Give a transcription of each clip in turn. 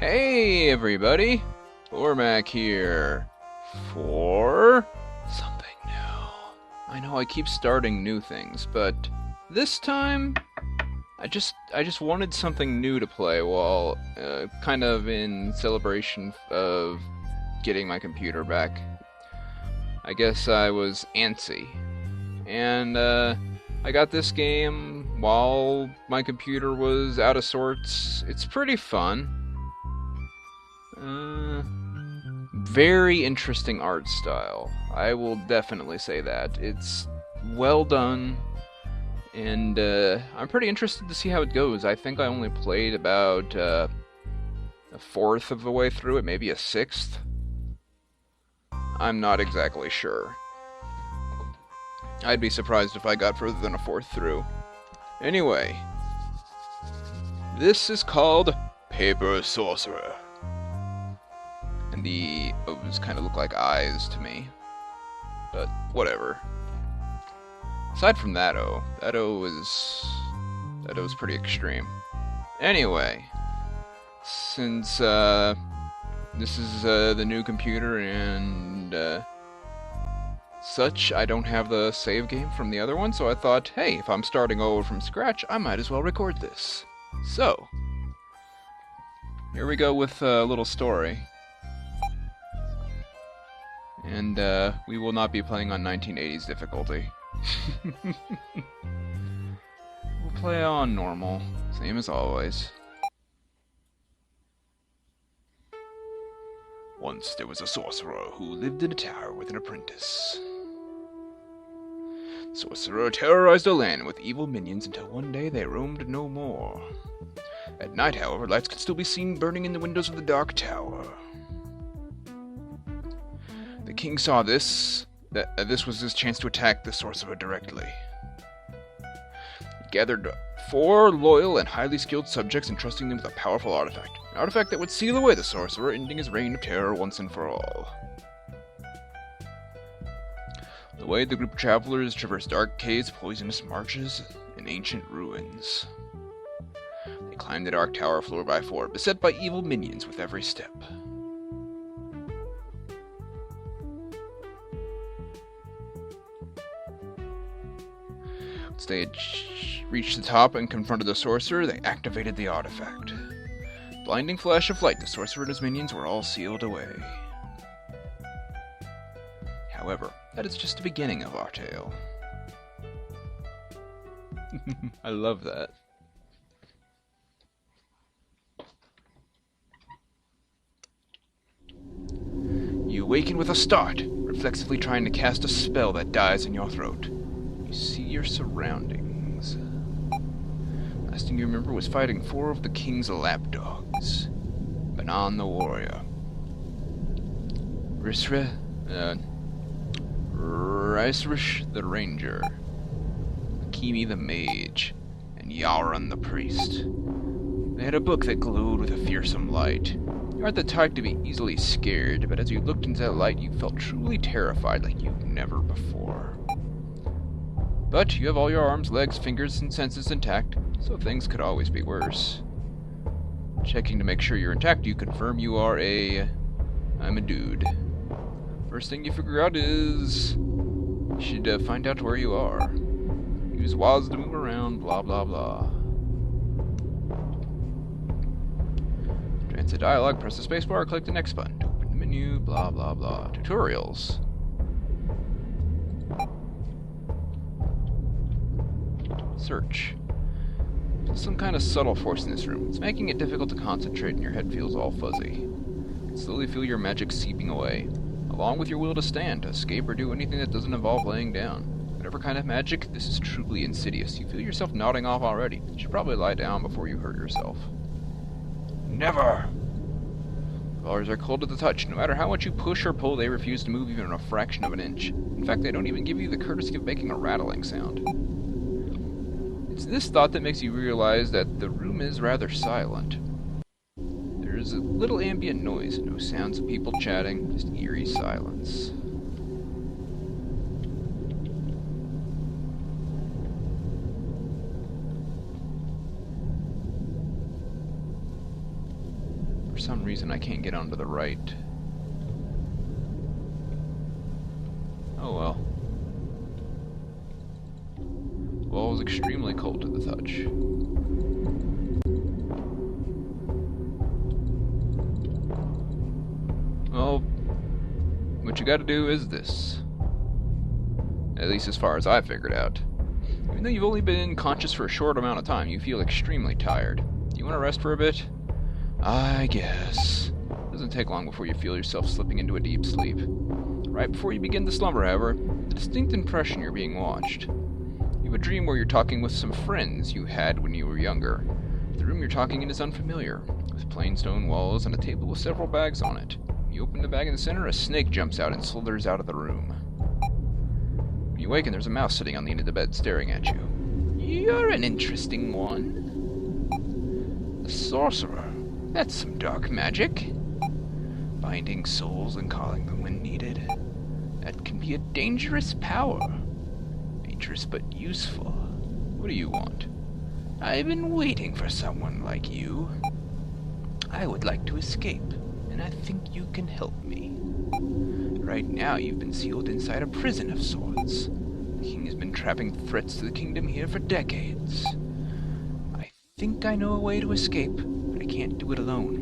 Hey everybody, Ormac here for something new. I know I keep starting new things, but this time I just wanted something new to play while kind of in celebration of getting my computer back. I guess I was antsy, and I got this game while my computer was out of sorts. It's pretty fun. Very interesting art style. I will definitely say that. It's well done, and I'm pretty interested to see how it goes. I think I only played about a fourth of the way through it, maybe a sixth. I'm not exactly sure. I'd be surprised if I got further than a fourth through. Anyway, this is called Paper Sorcerer. And the O's kind of look like eyes to me. But whatever. Aside from that O was pretty extreme. Anyway, since this is the new computer and such, I don't have the save game from the other one, so I thought, hey, if I'm starting over from scratch, I might as well record this. So, here we go with a little story. And we will not be playing on 1980s difficulty. We'll play on normal, same as always. Once there was a sorcerer who lived in a tower with an apprentice. The sorcerer terrorized the land with evil minions until one day they roamed no more. At night, however, lights could still be seen burning in the windows of the dark tower. The king saw this was his chance to attack the sorcerer directly. He gathered 4 loyal and highly skilled subjects, entrusting them with a powerful artifact. An artifact that would seal away the sorcerer, ending his reign of terror once and for all. On the way, the group of travelers traversed dark caves, poisonous marshes, and ancient ruins. They climbed the dark tower floor by floor, beset by evil minions with every step. Once they had reached the top and confronted the sorcerer, they activated the artifact. Blinding flash of light, the sorcerer and his minions were all sealed away. However, that is just the beginning of our tale. I love that. You awaken with a start, reflexively trying to cast a spell that dies in your throat. You see your surroundings. Last thing you remember was fighting 4 of the king's lapdogs. Banan the warrior, Ricerish the ranger, Kimi the mage, and Yaron the priest. They had a book that glowed with a fearsome light. You aren't the type to be easily scared, but as you looked into that light, you felt truly terrified like you've never before. But you have all your arms, legs, fingers, and senses intact, so things could always be worse. Checking to make sure you're intact, you confirm you are I'm a dude. First thing you figure out is you should find out where you are. Use WAS to move around, blah blah blah. To advance the dialogue, press the spacebar, click the next button to open the menu, blah blah blah. Tutorials. Search. There's some kind of subtle force in this room. It's making it difficult to concentrate and your head feels all fuzzy. You can slowly feel your magic seeping away, along with your will to stand, to escape, or do anything that doesn't involve laying down. Whatever kind of magic, this is truly insidious. You feel yourself nodding off already. You should probably lie down before you hurt yourself. Never! Colors are cold to the touch. No matter how much you push or pull, they refuse to move even a fraction of an inch. In fact, they don't even give you the courtesy of making a rattling sound. It's this thought that makes you realize that the room is rather silent. There's a little ambient noise, no sounds of people chatting, just eerie silence. some reason I can't get onto the right. Oh well. The wall was extremely cold to the touch. Well, what you gotta do is this. At least as far as I figured out. Even though you've only been conscious for a short amount of time, you feel extremely tired. Do you want to rest for a bit? I guess. It doesn't take long before you feel yourself slipping into a deep sleep. Right before you begin to slumber, however, the distinct impression you're being watched. You have a dream where you're talking with some friends you had when you were younger. The room you're talking in is unfamiliar, with plain stone walls and a table with several bags on it. When you open the bag in the center, a snake jumps out and slithers out of the room. When you wake, and there's a mouse sitting on the end of the bed staring at you. You're an interesting one. A sorcerer. That's some dark magic. Binding souls and calling them when needed. That can be a dangerous power. Dangerous but useful. What do you want? I've been waiting for someone like you. I would like to escape, and I think you can help me. Right now you've been sealed inside a prison of sorts. The king has been trapping threats to the kingdom here for decades. I think I know a way to escape, but I can't do it alone.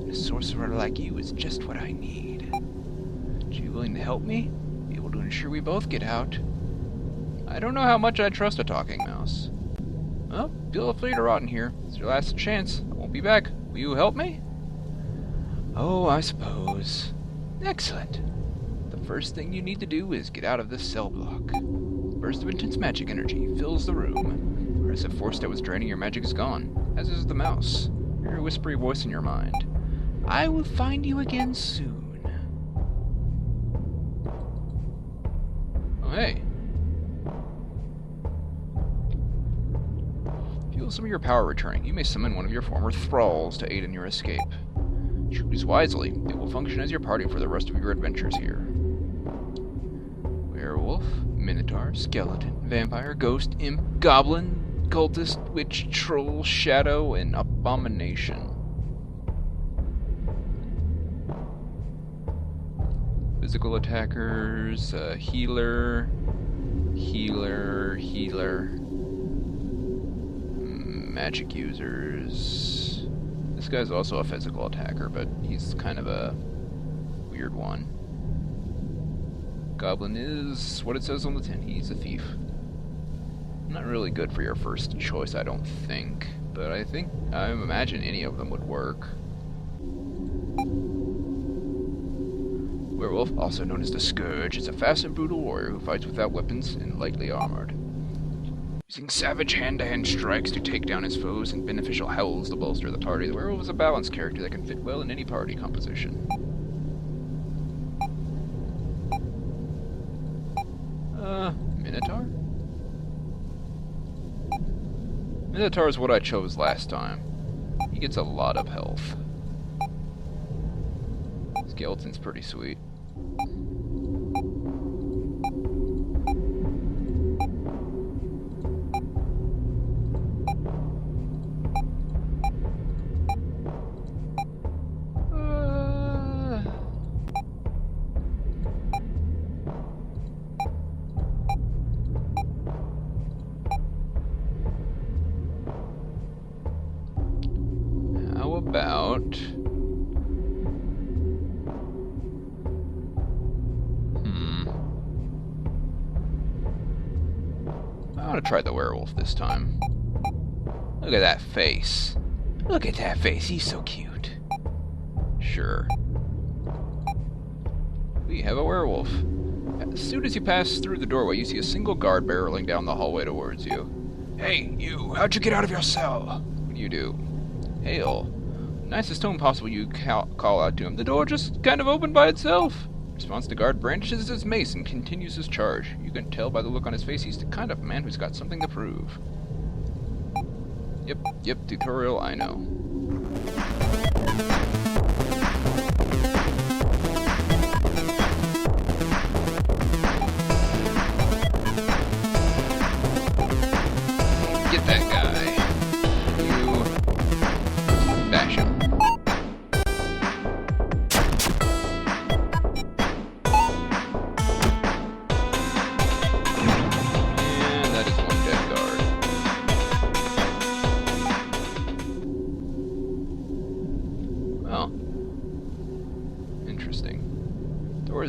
And a sorcerer like you is just what I need. Are you willing to help me? Be able to ensure we both get out? I don't know how much I trust a talking mouse. Well, feel free to rot in here. It's your last chance. I won't be back. Will you help me? Oh, I suppose. Excellent. The first thing you need to do is get out of this cell block. A burst of intense magic energy fills the room. The aggressive force that was draining your magic is gone, as is the mouse. You hear a whispery voice in your mind. I will find you again soon. Oh, hey. Feel some of your power returning. You may summon one of your former thralls to aid in your escape. Choose wisely. It will function as your party for the rest of your adventures here. Werewolf, Minotaur, Skeleton, Vampire, Ghost, Imp, Goblin, Cultist, Witch, Troll, Shadow, and Abomination. Physical attackers, healer, magic users. This guy's also a physical attacker, but he's kind of a weird one. Goblin is what it says on the tin. He's a thief. Not really good for your first choice, I don't think. But I imagine any of them would work. Werewolf, also known as the Scourge, is a fast and brutal warrior who fights without weapons and lightly armored. Using savage hand-to-hand strikes to take down his foes and beneficial howls to bolster the party, the werewolf is a balanced character that can fit well in any party composition. Minotaur? Minotaur is what I chose last time. He gets a lot of health. Skeleton's pretty sweet. How about... I want to try the werewolf this time. Look at that face. Look at that face, he's so cute. Sure. We have a werewolf. As soon as you pass through the doorway, you see a single guard barreling down the hallway towards you. Hey, you, how'd you get out of your cell? What do you do? Hail. Nicest tone possible you call out to him. The door just kind of opened by itself. Response, the guard brandishes his mace and continues his charge. You can tell by the look on his face he's the kind of man who's got something to prove. Yep, tutorial, I know. Get that guy. You bash him.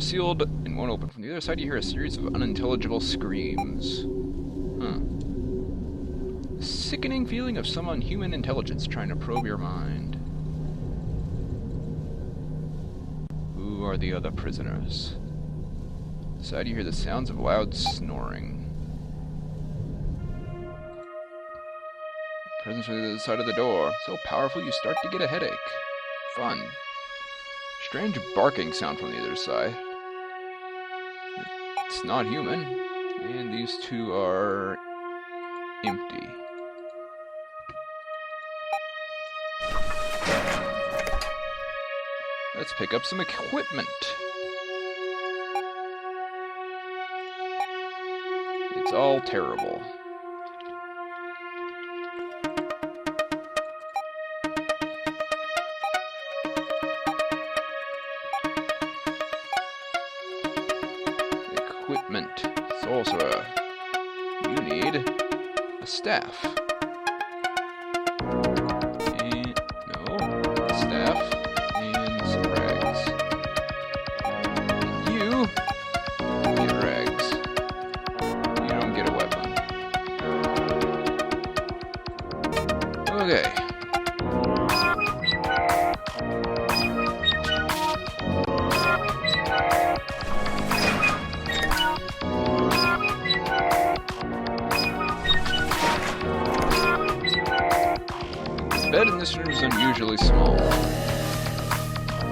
is sealed and won't open. From the other side, you hear a series of unintelligible screams. A sickening feeling of some unhuman intelligence trying to probe your mind. Who are the other prisoners? Inside, you hear the sounds of loud snoring. Presence from the other side of the door. So powerful you start to get a headache. Fun. Strange barking sound from the other side. It's not human. And these two are empty. Let's pick up some equipment. It's all terrible. Equipment. Sorcerer. You need a staff. And no, a staff and some rags. And you get rags. You don't get a weapon. Okay. The bed in this room is unusually small.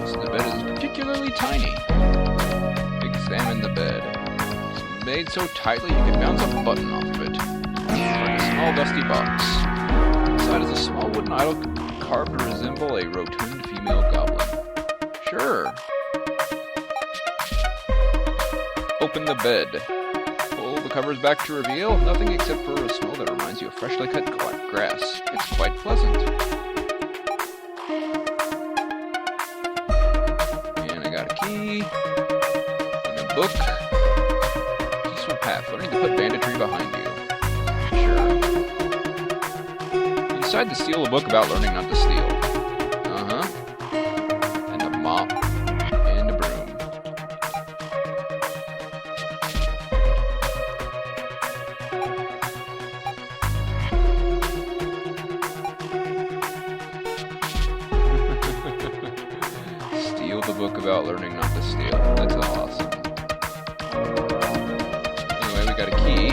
So the bed is particularly tiny. Examine the bed. It's made so tightly you can bounce a button off of it. It's like a small dusty box. Inside is a small wooden idol carved to resemble a rotund female goblin. Sure. Open the bed. Pull the covers back to reveal nothing except for a smell that reminds you of freshly cut grass. It's quite pleasant. And I got a key. And a book. Peaceful path. Learning to put banditry behind you. Sure. You decide to steal a book about learning not to steal. And a mop. And a broom. Steal the book about learning not to steal. That's awesome. Anyway, we got a key.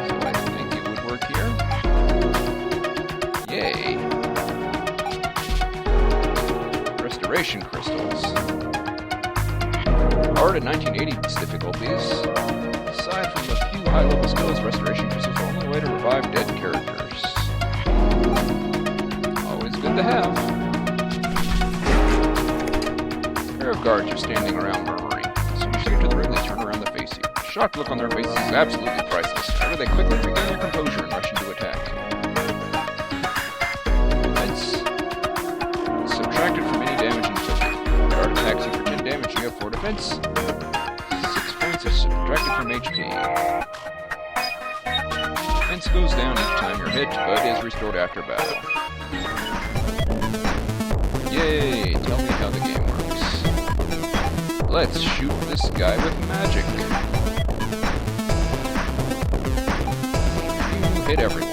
So I think it would work here. Yay. Restoration crystals. Hard at 1980's difficulties. Aside from a few high-level skills, restoration crystals are the only way to revive dead characters. Always good to have. A pair of guards are standing around murmuring. As soon as you enter the room, they turn around to face you. The shocked look on their faces is absolutely priceless. However, they quickly regain their composure and rush into attack. Defense. Subtracted from any damage inflicted. Guard attacks you for 10 damage, you have 4 defense. 6 points are subtracted from HP. Defense goes down each time you're hit, but is restored after battle. Yay! Tell me how the game works. Let's shoot this guy with magic. You hit everyone.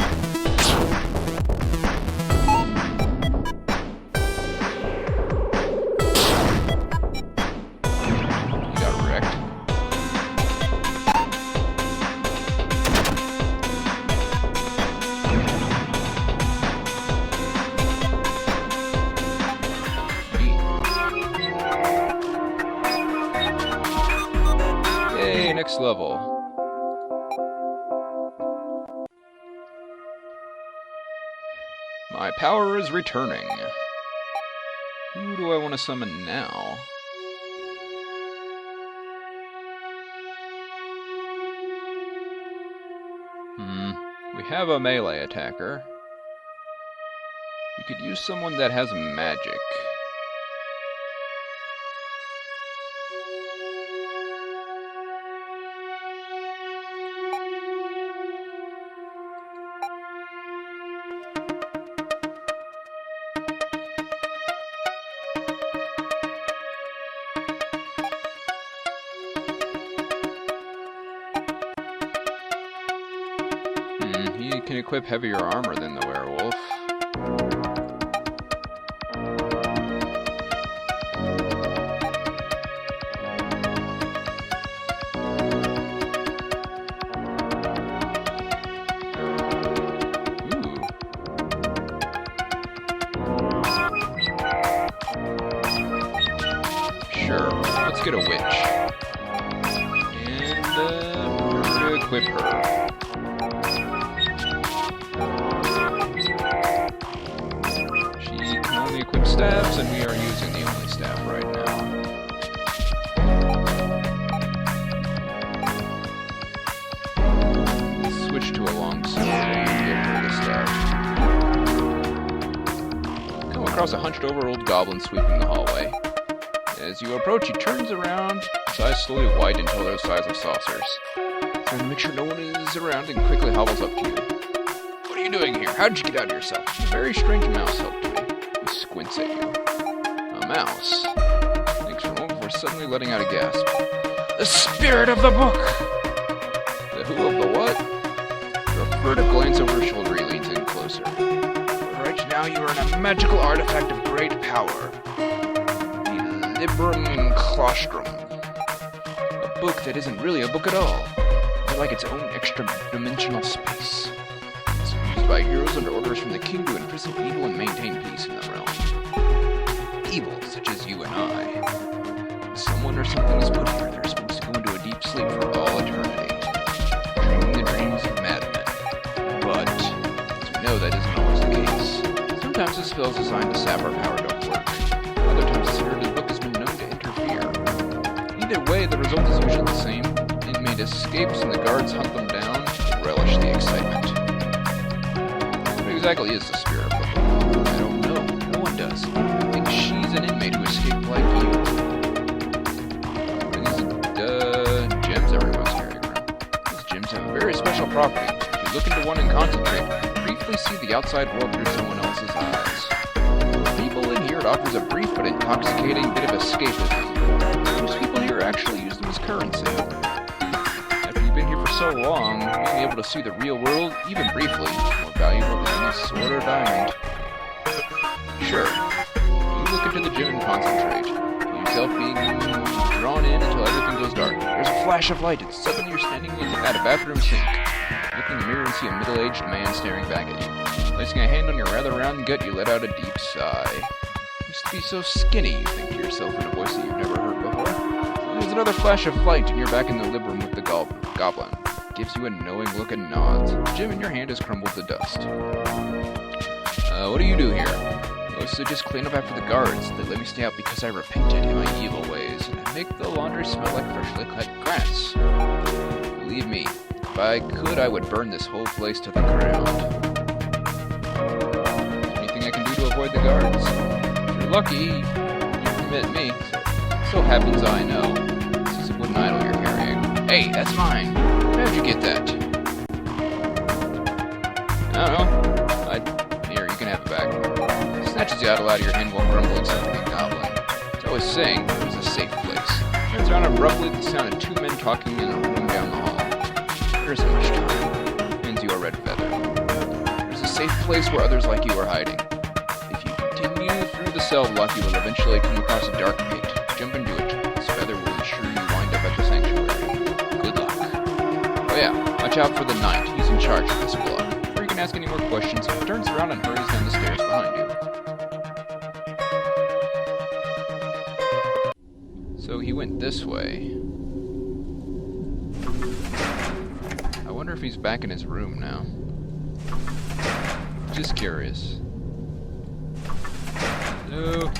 You got wrecked. Yay, next level. My power is returning. Who do I want to summon now? We have a melee attacker. We could use someone that has magic. He can equip heavier armor than the werewolf. Sure, let's get a witch. And, we're gonna equip her. She can only equip staffs, and we are using the only staff right now. Let's switch to a long sword and give her the staff. Come across a hunched-over old goblin sweeping the hallway. As you approach, he turns around, his eyes slowly widen until they're the size of saucers. Trying to make sure no one is around and quickly hobbles up to you. What are you doing here? How did you get out of yourself? A very strange mouse helped me. He squints at you. A mouse? Thinks for a moment before suddenly letting out a gasp. The spirit of the book! The who of the what? For a furtive glance over his shoulder, he leans in closer. Right now you are in a magical artifact of great power. Librum Claustrum. A book that isn't really a book at all. It's like its own extra-dimensional space. It's used by heroes under orders from the king to imprison evil and maintain peace in the realm. Evil, such as you and I. Someone or something is put here. They're supposed to go into a deep sleep for all eternity. Dreaming the dreams of madmen. But, as we know, that isn't always the case. Sometimes the spells designed to sap our power don't work. Other times the spirit of the book has been known to interfere. Either way, the result is usually the same. Inmate escapes and the guards hunt them down and relish the excitement. What exactly is the spirit of the book? I don't know. No one does. I think she's an inmate who escaped like you. These, gems everyone's carrying around. These gems have a very special property. If you look into one and concentrate, you briefly see the outside world through someone else's eyes. It offers a brief but intoxicating bit of escapism. Most people here actually use them as currency. After you've been here for so long, being able to see the real world, even briefly, is more valuable than any sword or diamond. Sure, you look into the gym and concentrate. Feel yourself being drawn in until everything goes dark. There's a flash of light, and suddenly you're standing at a bathroom sink. Look in the mirror and see a middle-aged man staring back at you. Placing a hand on your rather round gut, you let out a deep sigh. Used to be so skinny, you think to yourself in a voice that you've never heard before. There's another flash of light, and you're back in the Librum with the goblin. Gives you a knowing look and nods. The gem in your hand has crumbled to dust. What do you do here? Mostly just clean up after the guards. They let me stay out because I repented in my evil ways, and I make the laundry smell like freshly cut grass. Believe me, if I could, I would burn this whole place to the ground. Is there anything I can do to avoid the guards? Lucky, you commit me. So happens I know. This is a wooden idol you're carrying. Hey, that's mine. How'd you get that? I don't know. Here, you can have it back. He snatches the idol out of your hand while grumbling something at Goblin. As I was saying, it was a safe place. Turns around abruptly at the sound of two men talking in a room down the hall. There isn't much time. Hands you a red feather. There's a safe place where others like you are hiding. Through the cell block, you will eventually come across a dark pit. Jump into it. This feather will ensure you wind up at the sanctuary. Good luck. Oh yeah, watch out for the knight. He's in charge of this block. Before you can ask any more questions, he turns around and hurries down the stairs behind you. So he went this way. I wonder if he's back in his room now. Just curious. No.